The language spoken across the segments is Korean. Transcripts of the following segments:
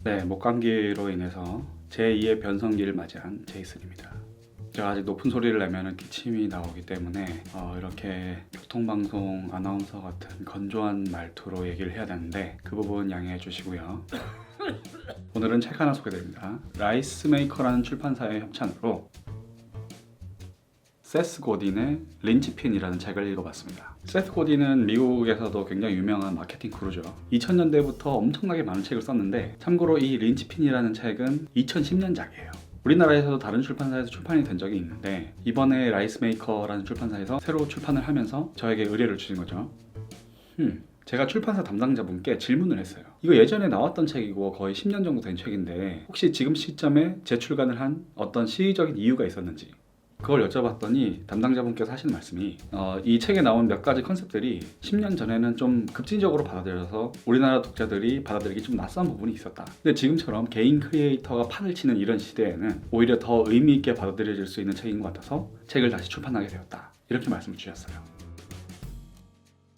네, 목감기로 인해서 제2의 변성기를 맞이한 제이슨입니다. 제가 아직 높은 소리를 내면 기침이 나오기 때문에 이렇게 교통방송 아나운서 같은 건조한 말투로 얘기를 해야 되는데 그 부분 양해해 주시고요. 오늘은 책 하나 소개드립니다. 라이스메이커라는 출판사의 협찬으로 세스 고딘의 린치핀이라는 책을 읽어봤습니다. 세스 고딘은 미국에서도 굉장히 유명한 마케팅 구루죠. 2000년대부터 엄청나게 많은 책을 썼는데, 참고로 이 린치핀이라는 책은 2010년작이에요. 우리나라에서도 다른 출판사에서 출판이 된 적이 있는데, 이번에 라이스메이커라는 출판사에서 새로 출판을 하면서 저에게 의뢰를 주신 거죠. 제가 출판사 담당자분께 질문을 했어요. 이거 예전에 나왔던 책이고 거의 10년 정도 된 책인데 혹시 지금 시점에 재출간을 한 어떤 시의적인 이유가 있었는지, 그걸 여쭤봤더니 담당자분께서 하시는 말씀이 이 책에 나온 몇 가지 컨셉들이 10년 전에는 좀 급진적으로 받아들여서 우리나라 독자들이 받아들이기 좀 낯선 부분이 있었다. 근데 지금처럼 개인 크리에이터가 판을 치는 이런 시대에는 오히려 더 의미 있게 받아들여질 수 있는 책인 것 같아서 책을 다시 출판하게 되었다. 이렇게 말씀을 주셨어요.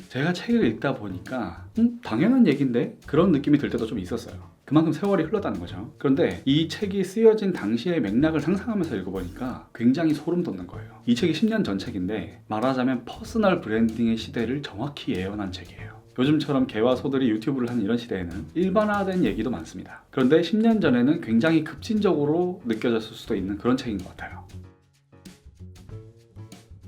제가 책을 읽다 보니까 당연한 얘기인데? 그런 느낌이 들 때도 좀 있었어요. 그만큼 세월이 흘렀다는 거죠. 그런데 이 책이 쓰여진 당시의 맥락을 상상하면서 읽어보니까 굉장히 소름 돋는 거예요. 이 책이 10년 전 책인데 말하자면 퍼스널 브랜딩의 시대를 정확히 예언한 책이에요. 요즘처럼 개와 소들이 유튜브를 하는 이런 시대에는 일반화된 얘기도 많습니다. 그런데 10년 전에는 굉장히 급진적으로 느껴졌을 수도 있는 그런 책인 것 같아요.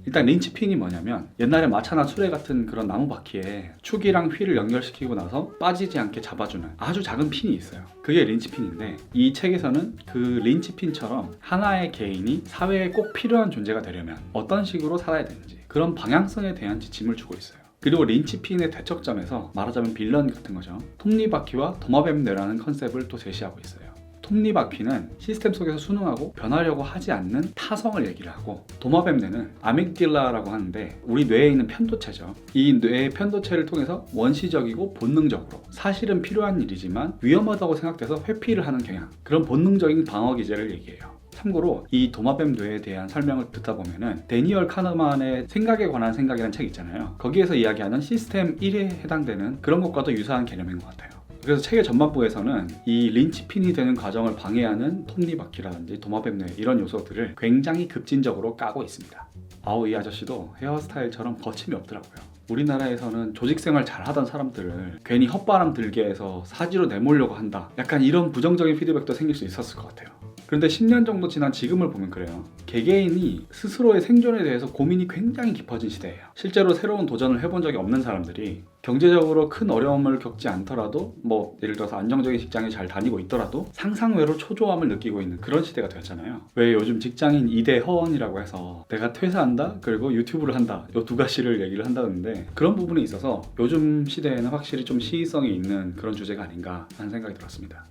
일단 린치핀이 뭐냐면 옛날에 마차나 수레 같은 그런 나무 바퀴에 축이랑 휠을 연결시키고 나서 빠지지 않게 잡아주는 아주 작은 핀이 있어요. 그게 린치핀인데, 이 책에서는 그 린치핀처럼 하나의 개인이 사회에 꼭 필요한 존재가 되려면 어떤 식으로 살아야 되는지 그런 방향성에 대한 지침을 주고 있어요. 그리고 린치핀의 대척점에서 말하자면 빌런 같은 거죠. 톱니바퀴와 도마뱀 뇌라는 컨셉을 또 제시하고 있어요. 톱니바퀴는 시스템 속에서 순응하고 변하려고 하지 않는 타성을 얘기를 하고, 도마뱀뇌는 아믹딜라라고 하는데 우리 뇌에 있는 편도체죠. 이 뇌의 편도체를 통해서 원시적이고 본능적으로 사실은 필요한 일이지만 위험하다고 생각돼서 회피를 하는 경향, 그런 본능적인 방어 기제를 얘기해요. 참고로 이 도마뱀 뇌에 대한 설명을 듣다 보면은 데니얼 카너만의 생각에 관한 생각이라는 책 있잖아요. 거기에서 이야기하는 시스템 1에 해당되는 그런 것과도 유사한 개념인 것 같아요. 그래서 책의 전반부에서는 이 린치핀이 되는 과정을 방해하는 톱니바퀴라든지 도마뱀뇌 이런 요소들을 굉장히 급진적으로 까고 있습니다. 아우, 이 아저씨도 헤어스타일처럼 거침이 없더라고요. 우리나라에서는 조직생활 잘하던 사람들을 괜히 헛바람 들게 해서 사지로 내몰려고 한다, 약간 이런 부정적인 피드백도 생길 수 있었을 것 같아요. 그런데 10년 정도 지난 지금을 보면 그래요. 개개인이 스스로의 생존에 대해서 고민이 굉장히 깊어진 시대예요. 실제로 새로운 도전을 해본 적이 없는 사람들이 경제적으로 큰 어려움을 겪지 않더라도, 예를 들어서 안정적인 직장에 잘 다니고 있더라도 상상외로 초조함을 느끼고 있는 그런 시대가 되었잖아요. 왜 요즘 직장인 2대 허언이라고 해서 내가 퇴사한다, 그리고 유튜브를 한다, 이 두 가지를 얘기를 한다는데, 그런 부분에 있어서 요즘 시대에는 확실히 좀 시의성이 있는 그런 주제가 아닌가 하는 생각이 들었습니다.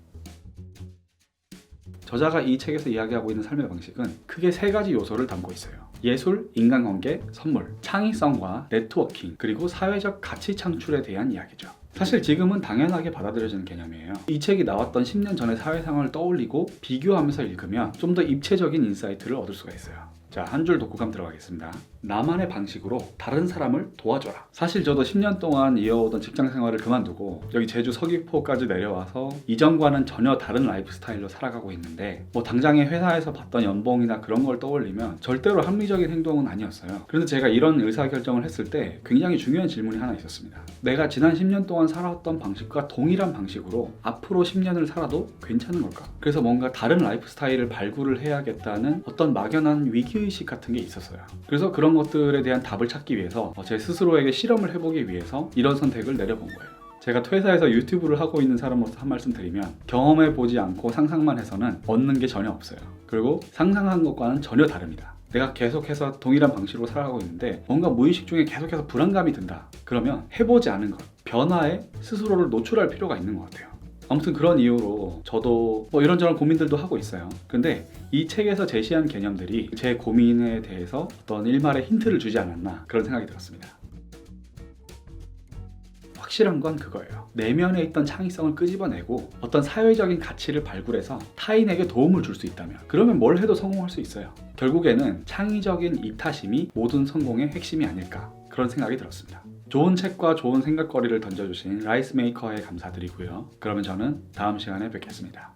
저자가 이 책에서 이야기하고 있는 삶의 방식은 크게 세 가지 요소를 담고 있어요. 예술, 인간관계, 선물, 창의성과 네트워킹, 그리고 사회적 가치 창출에 대한 이야기죠. 사실 지금은 당연하게 받아들여지는 개념이에요. 이 책이 나왔던 10년 전의 사회 상황을 떠올리고 비교하면서 읽으면 좀 더 입체적인 인사이트를 얻을 수가 있어요. 자, 한 줄 독후감 들어가겠습니다. 나만의 방식으로 다른 사람을 도와줘라. 사실 저도 10년 동안 이어오던 직장 생활을 그만두고 여기 제주 서귀포까지 내려와서 이전과는 전혀 다른 라이프 스타일로 살아가고 있는데, 당장에 회사에서 받던 연봉이나 그런 걸 떠올리면 절대로 합리적인 행동은 아니었어요. 그런데 제가 이런 의사결정을 했을 때 굉장히 중요한 질문이 하나 있었습니다. 내가 지난 10년 동안 살아왔던 방식과 동일한 방식으로 앞으로 10년을 살아도 괜찮은 걸까? 그래서 뭔가 다른 라이프 스타일을 발굴을 해야겠다는 어떤 막연한 위기의식 같은 게 있었어요. 그래서 그런 것들에 대한 답을 찾기 위해서 제 스스로에게 실험을 해보기 위해서 이런 선택을 내려본 거예요. 제가 퇴사해서 유튜브를 하고 있는 사람으로서 한 말씀 드리면, 경험해보지 않고 상상만 해서는 얻는 게 전혀 없어요. 그리고 상상한 것과는 전혀 다릅니다. 내가 계속해서 동일한 방식으로 살아가고 있는데 뭔가 무의식 중에 계속해서 불안감이 든다. 그러면 해보지 않은 것, 변화에 스스로를 노출할 필요가 있는 것 같아요. 아무튼 그런 이유로 저도 이런저런 고민들도 하고 있어요. 근데 이 책에서 제시한 개념들이 제 고민에 대해서 어떤 일말의 힌트를 주지 않았나, 그런 생각이 들었습니다. 확실한 건 그거예요. 내면에 있던 창의성을 끄집어내고 어떤 사회적인 가치를 발굴해서 타인에게 도움을 줄 수 있다면, 그러면 뭘 해도 성공할 수 있어요. 결국에는 창의적인 이타심이 모든 성공의 핵심이 아닐까, 그런 생각이 들었습니다. 좋은 책과 좋은 생각거리를 던져주신 라이스메이커에 감사드리고요. 그러면 저는 다음 시간에 뵙겠습니다.